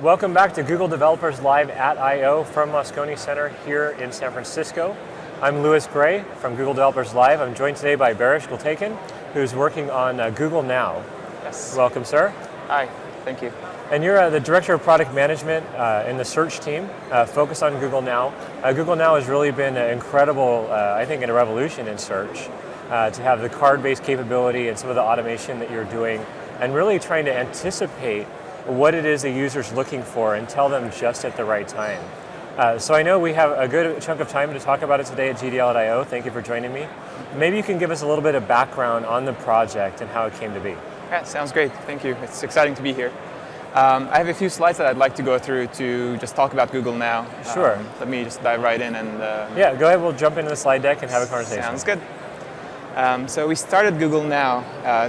Welcome back to Google Developers Live at I/O from Moscone Center here in San Francisco. I'm Louis Gray from Google Developers Live. I'm joined today by Baris Gultekin, who's working on Google Now. Yes. Welcome, sir. Hi, thank you. And you're the Director of Product Management in the search team, focused on Google Now. Google Now has really been incredible, I think, in a revolution in search, to have the card-based capability and some of the automation that you're doing, and really trying to anticipate what it is the user's looking for and tell them just at the right time. So I know we have a good chunk of time to talk about it today at GDL at I/O. Thank you for joining me. Maybe you can give us a little bit of background on the project and how it came to be. Yeah, sounds great. Thank you. It's exciting to be here. I have a few slides that I'd like to go through to just talk about Google Now. Sure. Let me just dive right in and... Yeah, go ahead. We'll jump into the slide deck and have a conversation. Sounds good. So we started Google Now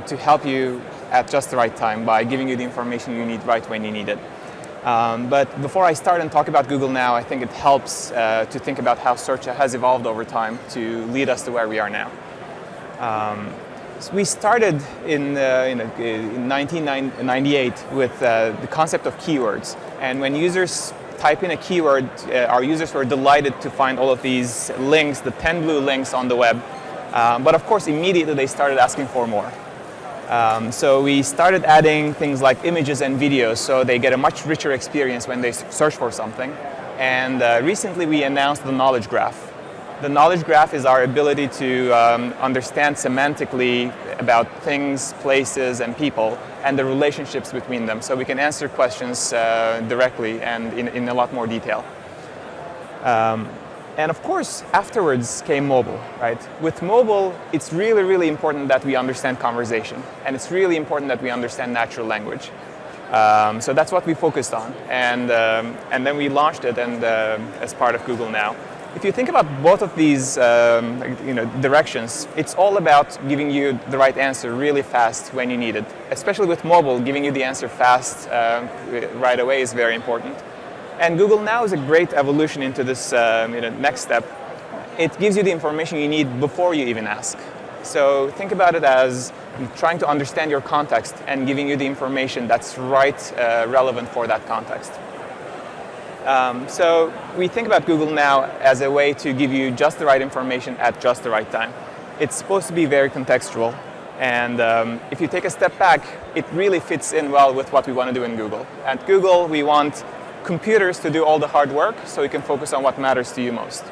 to help you at just the right time by giving you the information you need right when you need it. But before I start and talk about Google Now, I think it helps to think about how search has evolved over time to lead us to where we are now. So we started in 1998 with the concept of keywords. And when users type in a keyword, our users were delighted to find all of these links, the 10 blue links on the web. But of course, immediately they started asking for more. So we started adding things like images and videos so they get a much richer experience when they search for something. And recently we announced the knowledge graph. The knowledge graph is our ability to understand semantically about things, places, and people, and the relationships between them, so we can answer questions directly and in a lot more detail. And of course, afterwards came mobile, right? With mobile, it's really, really important that we understand conversation. And it's really important that we understand natural language. So that's what we focused on. And then we launched it as part of Google Now. If you think about both of these directions, it's all about giving you the right answer really fast when you need it. Especially with mobile, giving you the answer fast right away is very important. And Google Now is a great evolution into this next step. It gives you the information you need before you even ask. So think about it as trying to understand your context and giving you the information that's relevant for that context. So we think about Google Now as a way to give you just the right information at just the right time. It's supposed to be very contextual. And if you take a step back, it really fits in well with what we want to do in Google. At Google, we want computers to do all the hard work so you can focus on what matters to you most.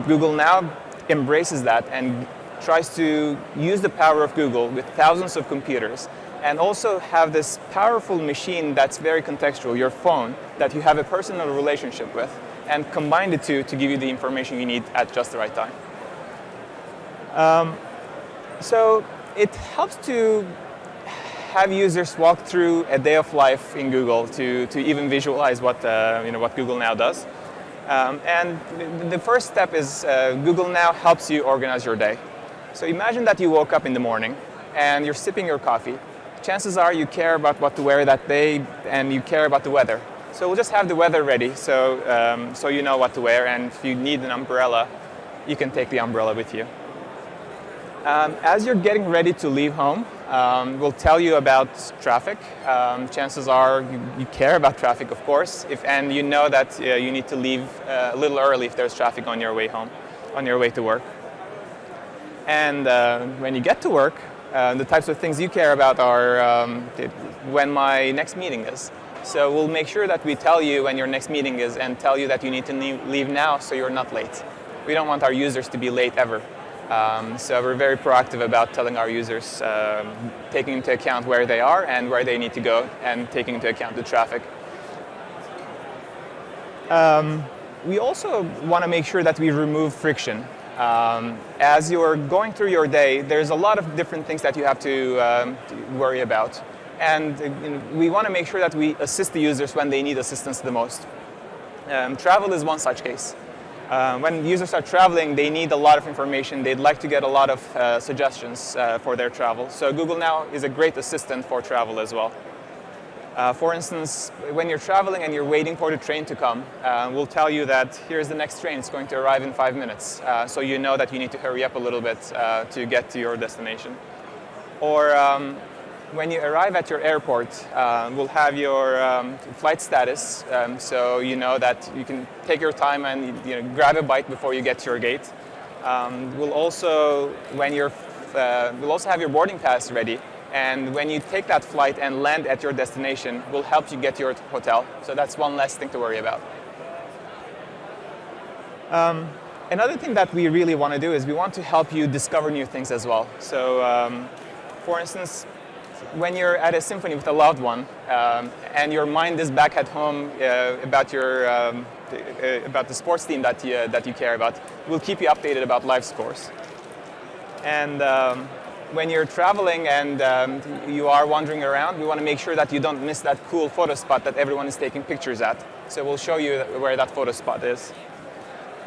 Google Now embraces that and tries to use the power of Google with thousands of computers and also have this powerful machine that's very contextual, your phone, that you have a personal relationship with, and combine the two to give you the information you need at just the right time. So it helps to have users walk through a day of life in Google to even visualize what Google Now does. And the first step is Google Now helps you organize your day. So imagine that you woke up in the morning and you're sipping your coffee. Chances are you care about what to wear that day and you care about the weather. So we'll just have the weather ready so you know what to wear, and if you need an umbrella, you can take the umbrella with you. As you're getting ready to leave home, we'll tell you about traffic. Chances are you care about traffic, of course, and you know that you need to leave a little early if there's traffic on your way home, on your way to work. And when you get to work, the types of things you care about are when my next meeting is. So we'll make sure that we tell you when your next meeting is and tell you that you need to leave now so you're not late. We don't want our users to be late ever. So we're very proactive about telling our users, taking into account where they are and where they need to go, and taking into account the traffic. We also want to make sure that we remove friction. As you're going through your day, there's a lot of different things that you have to worry about. And we want to make sure that we assist the users when they need assistance the most. Travel is one such case. When users are traveling, they need a lot of information. They'd like to get a lot of suggestions for their travel. So Google Now is a great assistant for travel as well. For instance, when you're traveling and you're waiting for the train to come, we'll tell you that here's the next train. It's going to arrive in 5 minutes. So you know that you need to hurry up a little bit to get to your destination. Or when you arrive at your airport, we'll have your flight status, so you know that you can take your time and grab a bite before you get to your gate. We'll also have your boarding pass ready, and when you take that flight and land at your destination, we'll help you get to your hotel. So that's one less thing to worry about. Another thing that we really want to do is we want to help you discover new things as well. So, for instance, when you're at a symphony with a loved one and your mind is back at home about the sports team that you care about, we'll keep you updated about live scores. And when you're traveling and you are wandering around, we want to make sure that you don't miss that cool photo spot that everyone is taking pictures at. So we'll show you where that photo spot is.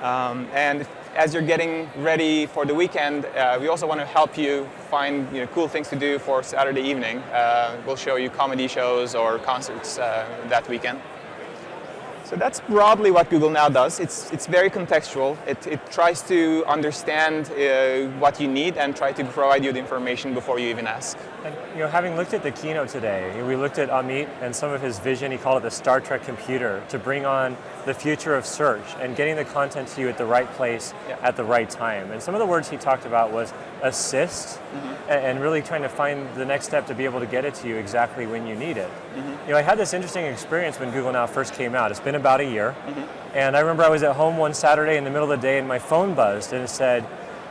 And as you're getting ready for the weekend, we also want to help you find cool things to do for Saturday evening. We'll show you comedy shows or concerts that weekend. So that's broadly what Google Now does. It's very contextual. It tries to understand what you need and try to provide you the information before you even ask. And, having looked at the keynote today, we looked at Amit and some of his vision. He called it the Star Trek computer to bring on the future of search and getting the content to you at the right place at the right time. And some of the words he talked about was assist and really trying to find the next step to be able to get it to you exactly when you need it. I had this interesting experience when Google Now first came out. It's been about a year. And I remember I was at home one Saturday in the middle of the day and my phone buzzed and it said,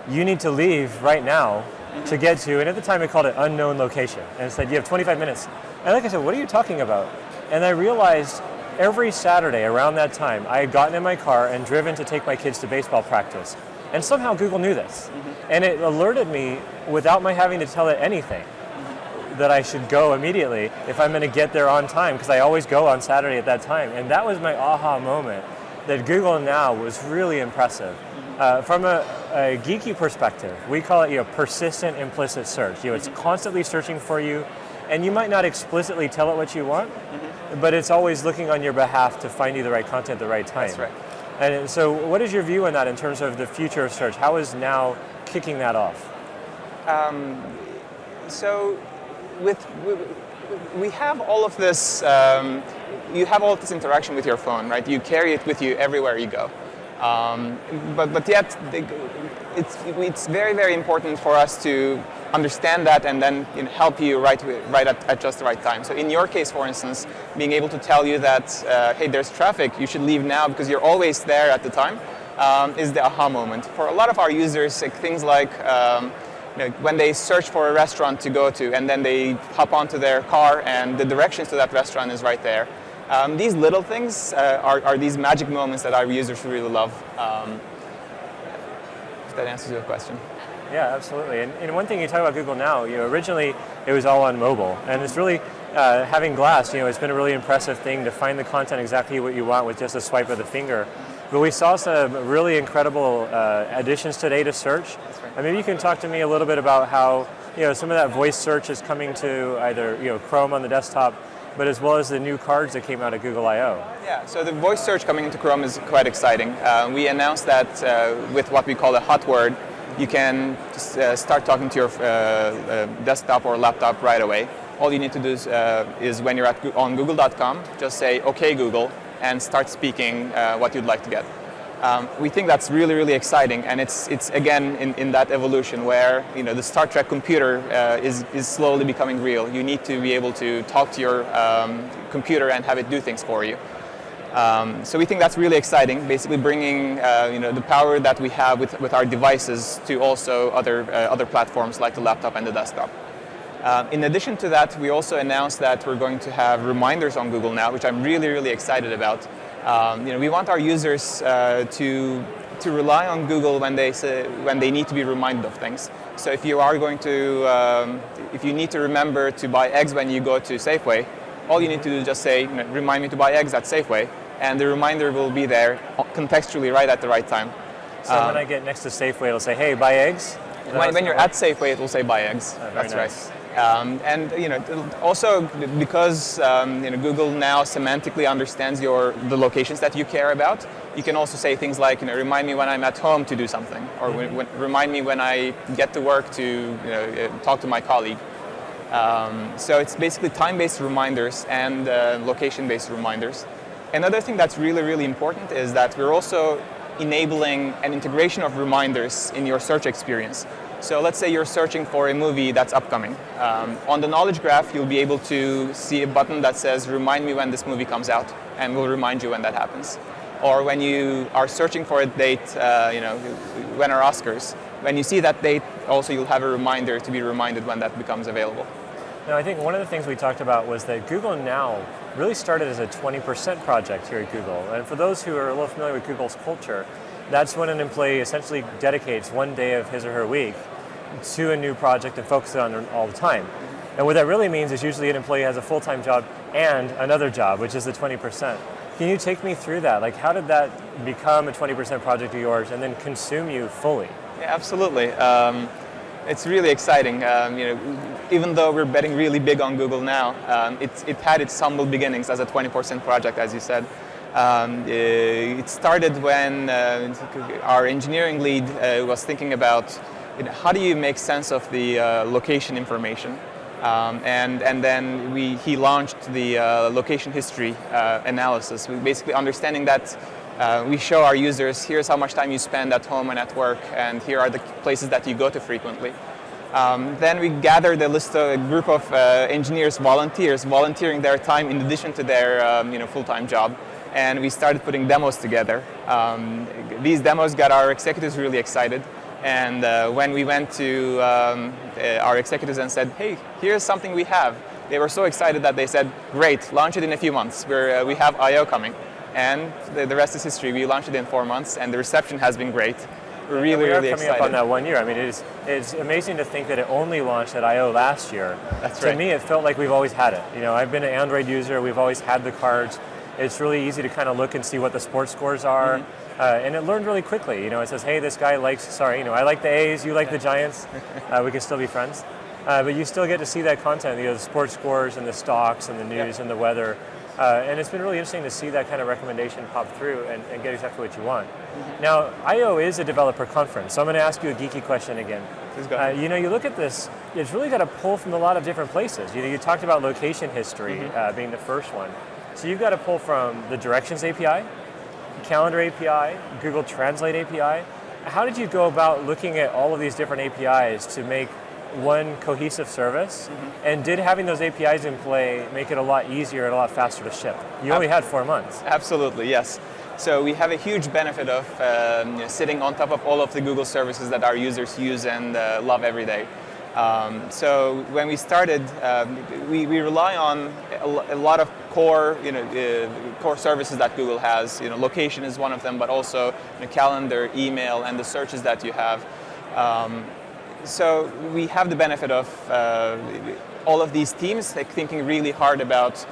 you need to leave right now to get to, and at the time it called it unknown location. And it said, you have 25 minutes. And like I said, what are you talking about? And I realized every Saturday around that time, I had gotten in my car and driven to take my kids to baseball practice. And somehow Google knew this. And it alerted me without my having to tell it anything that I should go immediately if I'm going to get there on time, because I always go on Saturday at that time. And that was my aha moment, that Google Now was really impressive. From a geeky perspective, we call it persistent implicit search. It's constantly searching for you, and you might not explicitly tell it what you want, but it's always looking on your behalf to find you the right content at the right time. That's right. And so what is your view on that in terms of the future of search? How is Now kicking that off? So we have all of this, you have all of this interaction with your phone, right? You carry it with you everywhere you go. But yet, it's very, very important for us to understand that and then help you right at just the right time. So in your case, for instance, being able to tell you that, hey, there's traffic, you should leave now because you're always there at the time, is the aha moment. For a lot of our users, things like when they search for a restaurant to go to and then they hop onto their car and the directions to that restaurant is right there. These little things are these magic moments that our users really love. If that answers your question. Yeah, absolutely. And one thing you talk about Google Now, originally it was all on mobile, and it's really having glass. It's been a really impressive thing to find the content exactly what you want with just a swipe of the finger. But we saw some really incredible additions today to search. That's right. And maybe you can talk to me a little bit about how some of that voice search is coming to either Chrome on the desktop, but as well as the new cards that came out at Google I/O. Yeah, so the voice search coming into Chrome is quite exciting. We announced that with what we call a hot word, you can just start talking to your desktop or laptop right away. All you need to do is when you're on google.com, just say, OK, Google, and start speaking what you'd like to get. We think that's really, really exciting, and it's again in that evolution where the Star Trek computer is slowly becoming real. You need to be able to talk to your computer and have it do things for you. So we think that's really exciting, basically bringing the power that we have with our devices to also other platforms like the laptop and the desktop. In addition to that, we also announced that we're going to have reminders on Google Now, which I'm really, really excited about. We want our users to rely on Google when they need to be reminded of things. So if you are going to, if you need to remember to buy eggs when you go to Safeway, all you need to do is just say, remind me to buy eggs at Safeway, and the reminder will be there contextually right at the right time. So when I get next to Safeway, it'll say, hey, buy eggs? When you're at Safeway, it will say buy eggs. That's nice. Right. And also because Google now semantically understands the locations that you care about, you can also say things like remind me when I'm at home to do something, or remind me when I get to work to talk to my colleague. So it's basically time-based reminders and location-based reminders. Another thing that's really, really important is that we're also enabling an integration of reminders in your search experience. So let's say you're searching for a movie that's upcoming. On the knowledge graph, you'll be able to see a button that says, remind me when this movie comes out, and we'll remind you when that happens. Or when you are searching for a date, when are Oscars, when you see that date, also you'll have a reminder to be reminded when that becomes available. Now, I think one of the things we talked about was that Google Now really started as a 20% project here at Google. And for those who are a little familiar with Google's culture, that's when an employee essentially dedicates one day of his or her week to a new project and focuses on it all the time. And what that really means is usually an employee has a full-time job and another job, which is the 20%. Can you take me through that? Like, how did that become a 20% project of yours and then consume you fully? Yeah, absolutely. It's really exciting. Even though we're betting really big on Google Now, it had its humble beginnings as a 20% project, as you said. It started when our engineering lead was thinking about how do you make sense of the location information. And then he launched the location history analysis, basically understanding that we show our users, here's how much time you spend at home and at work, and here are the places that you go to frequently. Then we gathered a group of engineers, volunteering their time in addition to their full-time job, and we started putting demos together. These demos got our executives really excited. And when we went to our executives and said, hey, here's something we have, they were so excited that they said, great, launch it in a few months. We have I/O coming. And the rest is history. We launched it in 4 months, and the reception has been great. We're really excited. Coming up on that 1 year. I mean, it's amazing to think that it only launched at I/O last year. That's right. To me, it felt like we've always had it. I've been an Android user. We've always had the cards. It's really easy to kind of look and see what the sports scores are. Mm-hmm. And it learned really quickly. It says, hey, this guy likes, I like the A's, you like the Giants. We can still be friends. But you still get to see that content, the sports scores and the stocks and the news and the weather. And it's been really interesting to see that kind of recommendation pop through and get exactly what you want. Mm-hmm. Now, I/O is a developer conference, so I'm going to ask you a geeky question again. Please go ahead. You look at this, it's really got to pull from a lot of different places. You talked about location history being the first one. So you've got to pull from the Directions API, Calendar API, Google Translate API. How did you go about looking at all of these different APIs to make one cohesive service? Mm-hmm. And did having those APIs in play make it a lot easier and a lot faster to ship? You only had 4 months. Absolutely, yes. So we have a huge benefit of sitting on top of all of the Google services that our users use and love every day. So when we started, we rely on a lot of core services that Google has. Location is one of them, but also calendar, email, and the searches that you have. So we have the benefit of all of these teams thinking really hard about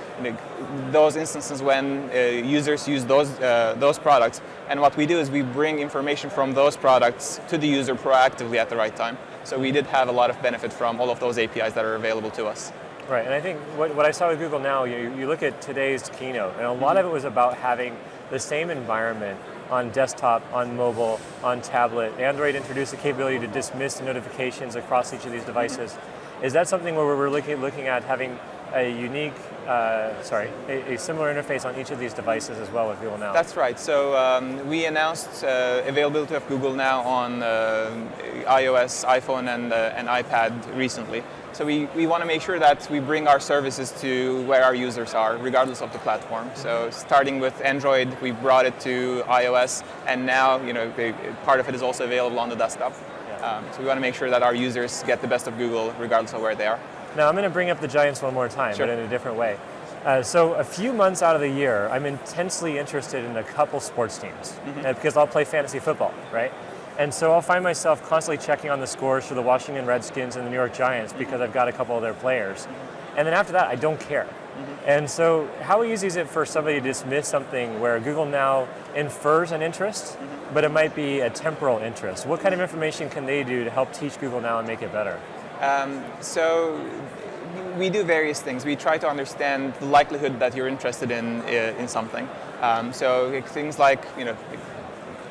those instances when users use those products. And what we do is we bring information from those products to the user proactively at the right time. So we did have a lot of benefit from all of those APIs that are available to us. Right, and I think what I saw with Google Now, you look at today's keynote, and a lot of it was about having the same environment on desktop, on mobile, on tablet. Android introduced the capability to dismiss notifications across each of these devices. Is that something where we're looking at having a unique, a similar interface on each of these devices as well with Google Now? That's right. So we announced availability of Google Now on iOS, iPhone, and iPad recently. So we want to make sure that we bring our services to where our users are, regardless of the platform. So starting with Android, we brought it to iOS, and now part of it is also available on the desktop. Yeah. So we want to make sure that our users get the best of Google, regardless of where they are. Now I'm going to bring up the Giants one more time, sure, but in a different way. So a few months out of the year, I'm intensely interested in a couple sports teams, because I'll play fantasy football, right? And so I'll find myself constantly checking on the scores for the Washington Redskins and the New York Giants because I've got a couple of their players. And then after that, I don't care. And so how easy is it for somebody to dismiss something where Google Now infers an interest, but it might be a temporal interest? What kind of information can they do to help teach Google Now and make it better? So we do various things. We try to understand the likelihood that you're interested in something. So things like,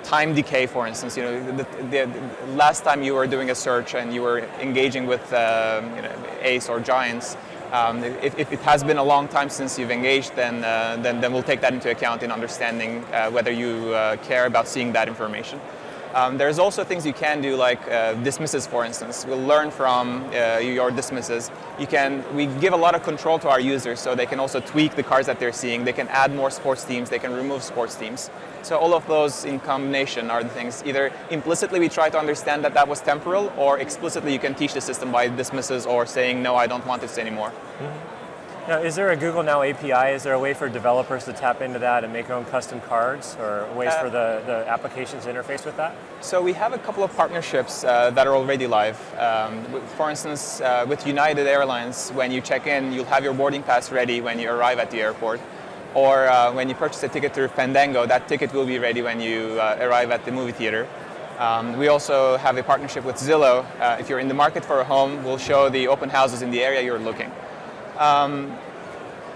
time decay, for instance. The last time you were doing a search and you were engaging with Ace or Giants, if it has been a long time since you've engaged, then we'll take that into account in understanding whether you care about seeing that information. There's also things you can do, like dismisses, for instance. We'll learn from your dismisses. We give a lot of control to our users, so they can also tweak the cars that they're seeing. They can add more sports teams. They can remove sports teams. So all of those in combination are the things. Either implicitly we try to understand that was temporal, or explicitly you can teach the system by dismisses or saying, no, I don't want this anymore. Mm-hmm. Now, is there a Google Now API? Is there a way for developers to tap into that and make their own custom cards, or ways for the applications to interface with that? So we have a couple of partnerships that are already live. For instance, with United Airlines, when you check in, you'll have your boarding pass ready when you arrive at the airport. Or when you purchase a ticket through Fandango, that ticket will be ready when you arrive at the movie theater. We also have a partnership with Zillow. If you're in the market for a home, we'll show the open houses in the area you're looking.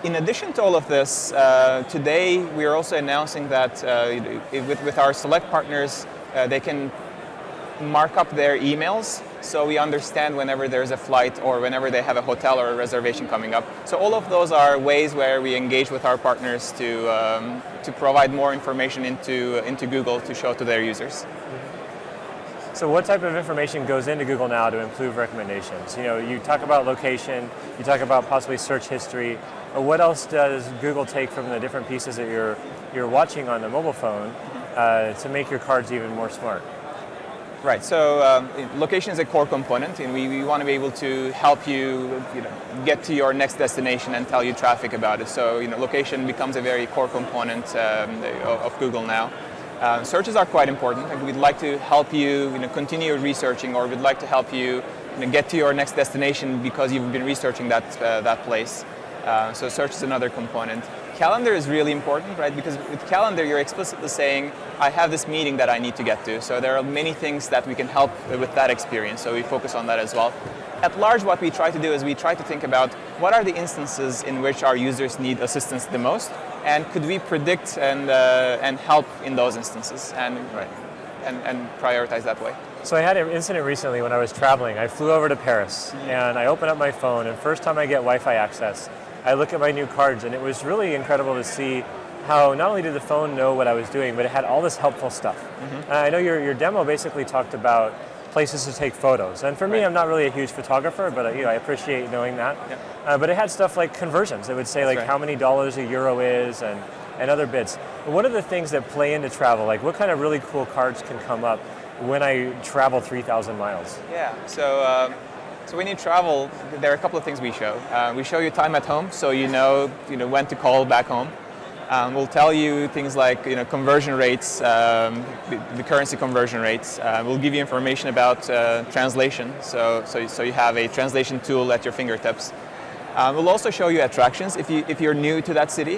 In addition to all of this, today we are also announcing that with our select partners, they can mark up their emails so we understand whenever there's a flight or whenever they have a hotel or a reservation coming up. So all of those are ways where we engage with our partners to provide more information into Google to show to their users. So what type of information goes into Google Now to improve recommendations? You talk about location, you talk about possibly search history. What else does Google take from the different pieces that you're watching on the mobile phone to make your cards even more smart? Right. So location is a core component, and we want to be able to help you, get to your next destination and tell you traffic about it. So location becomes a very core component of Google Now. Searches are quite important, and we'd like to help you, continue researching, or we'd like to help you, get to your next destination because you've been researching that place. So search is another component. Calendar is really important, right? Because with calendar, you're explicitly saying, I have this meeting that I need to get to. So there are many things that we can help with that experience. So we focus on that as well. At large, what we try to do is we try to think about what are the instances in which our users need assistance the most, and could we predict and help in those instances and prioritize that way. So I had an incident recently when I was traveling. I flew over to Paris, and I opened up my phone, and first time I get Wi-Fi access, I look at my new cards, and it was really incredible to see how not only did the phone know what I was doing, but it had all this helpful stuff. Mm-hmm. I know your demo basically talked about places to take photos. And for me, I'm not really a huge photographer, but I appreciate knowing that. Yeah. But it had stuff like conversions. It would say how many dollars a euro is and other bits. But what are the things that play into travel? Like what kind of really cool cards can come up when I travel 3,000 miles? Yeah, so when you travel, there are a couple of things we show. We show you time at home, so you know when to call back home. We'll tell you things like conversion rates, the currency conversion rates. We'll give you information about translation, so you have a translation tool at your fingertips. We'll also show you attractions if you're new to that city.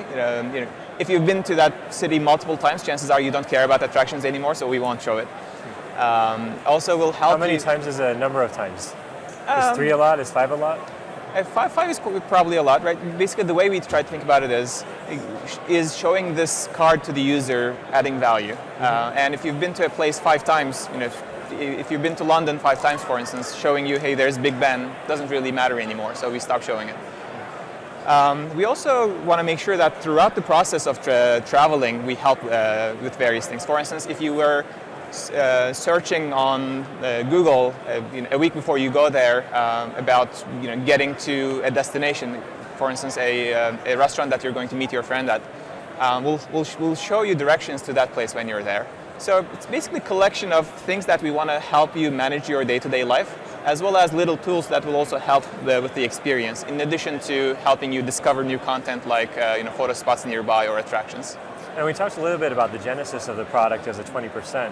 If you've been to that city multiple times, chances are you don't care about attractions anymore, so we won't show it. Also, we'll help. How many times is a number of times? Is 3 a lot? Is 5 a lot? Five is probably a lot, right? Basically, the way we try to think about it is showing this card to the user, adding value. And if you've been to a place 5 times, if you've been to London 5 times, for instance, showing you, hey, there's Big Ben, doesn't really matter anymore, so we stop showing it. We also want to make sure that throughout the process of traveling, we help with various things. For instance, if you were searching on Google a week before you go there about getting to a destination, for instance a restaurant that you're going to meet your friend at, we'll show you directions to that place when you're there. So it's basically a collection of things that we want to help you manage your day-to-day life, as well as little tools that will also help with the experience, in addition to helping you discover new content like photo spots nearby or attractions. And we talked a little bit about the genesis of the product as a 20%.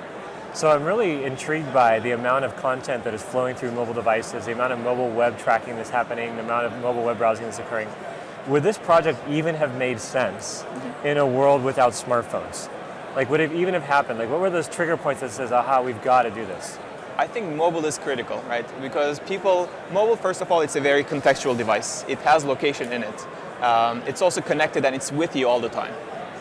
So I'm really intrigued by the amount of content that is flowing through mobile devices, the amount of mobile web tracking that's happening, the amount of mobile web browsing that's occurring. Would this project even have made sense in a world without smartphones? Like, would it even have happened? Like, what were those trigger points that says, aha, we've got to do this? I think mobile is critical, right? Because mobile, first of all, it's a very contextual device. It has location in it. It's also connected and it's with you all the time.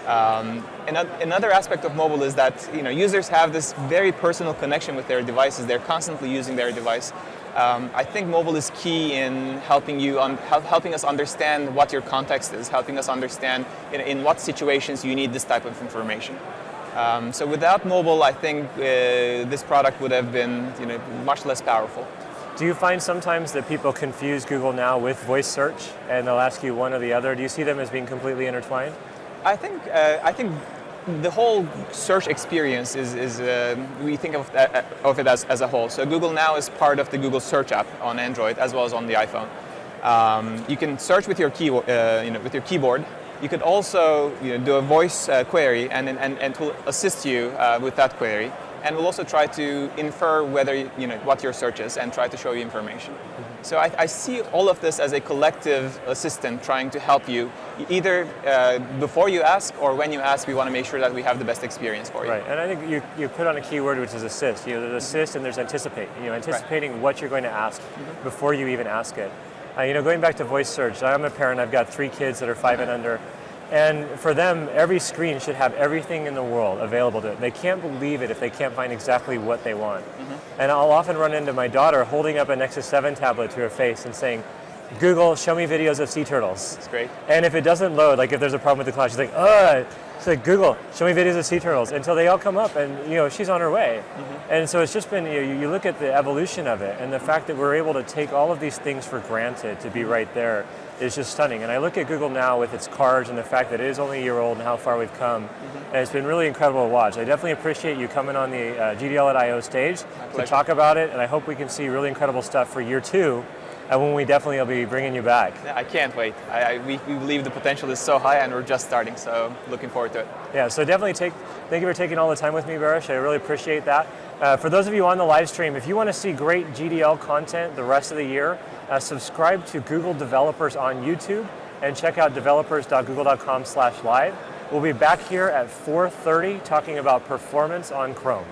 Another aspect of mobile is that users have this very personal connection with their devices. They're constantly using their device. I think mobile is key in helping us understand what your context is, helping us understand in what situations you need this type of information. So without mobile, I think this product would have been much less powerful. Do you find sometimes that people confuse Google Now with voice search, and they'll ask you one or the other? Do you see them as being completely intertwined? I think the whole search experience is we think of it as a whole. So Google Now is part of the Google Search app on Android as well as on the iPhone. You can search with your keyboard. You could also do a voice query and it will assist you with that query. And we'll also try to infer what your search is and try to show you information. Mm-hmm. So I see all of this as a collective assistant trying to help you, either before you ask or when you ask. We want to make sure that we have the best experience for you. Right, and I think you put on a key word, which is assist. There's assist and there's anticipate. Anticipating right. what you're going to ask mm-hmm. before you even ask it. Going back to voice search, I'm a parent. I've got 3 kids that are 5 and under. And for them, every screen should have everything in the world available to them. They can't believe it if they can't find exactly what they want. Mm-hmm. And I'll often run into my daughter holding up a Nexus 7 tablet to her face and saying, Google, show me videos of sea turtles. That's great. And if it doesn't load, like if there's a problem with the cloud, she's like, she's like, Google, show me videos of sea turtles, until they all come up and she's on her way. Mm-hmm. And so it's just been, you look at the evolution of it and the fact that we're able to take all of these things for granted to be right there is just stunning. And I look at Google Now with its cards and the fact that it is only a year old and how far we've come. Mm-hmm. And it's been really incredible to watch. I definitely appreciate you coming on the GDL at I/O stage to talk about it, and I hope we can see really incredible stuff for year 2. And when we definitely will be bringing you back. I can't wait. We believe the potential is so high and we're just starting, so looking forward to it. Yeah, so definitely thank you for taking all the time with me, Baris. I really appreciate that. For those of you on the live stream, if you want to see great GDL content the rest of the year, subscribe to Google Developers on YouTube and check out developers.google.com/live. We'll be back here at 4:30 talking about performance on Chrome.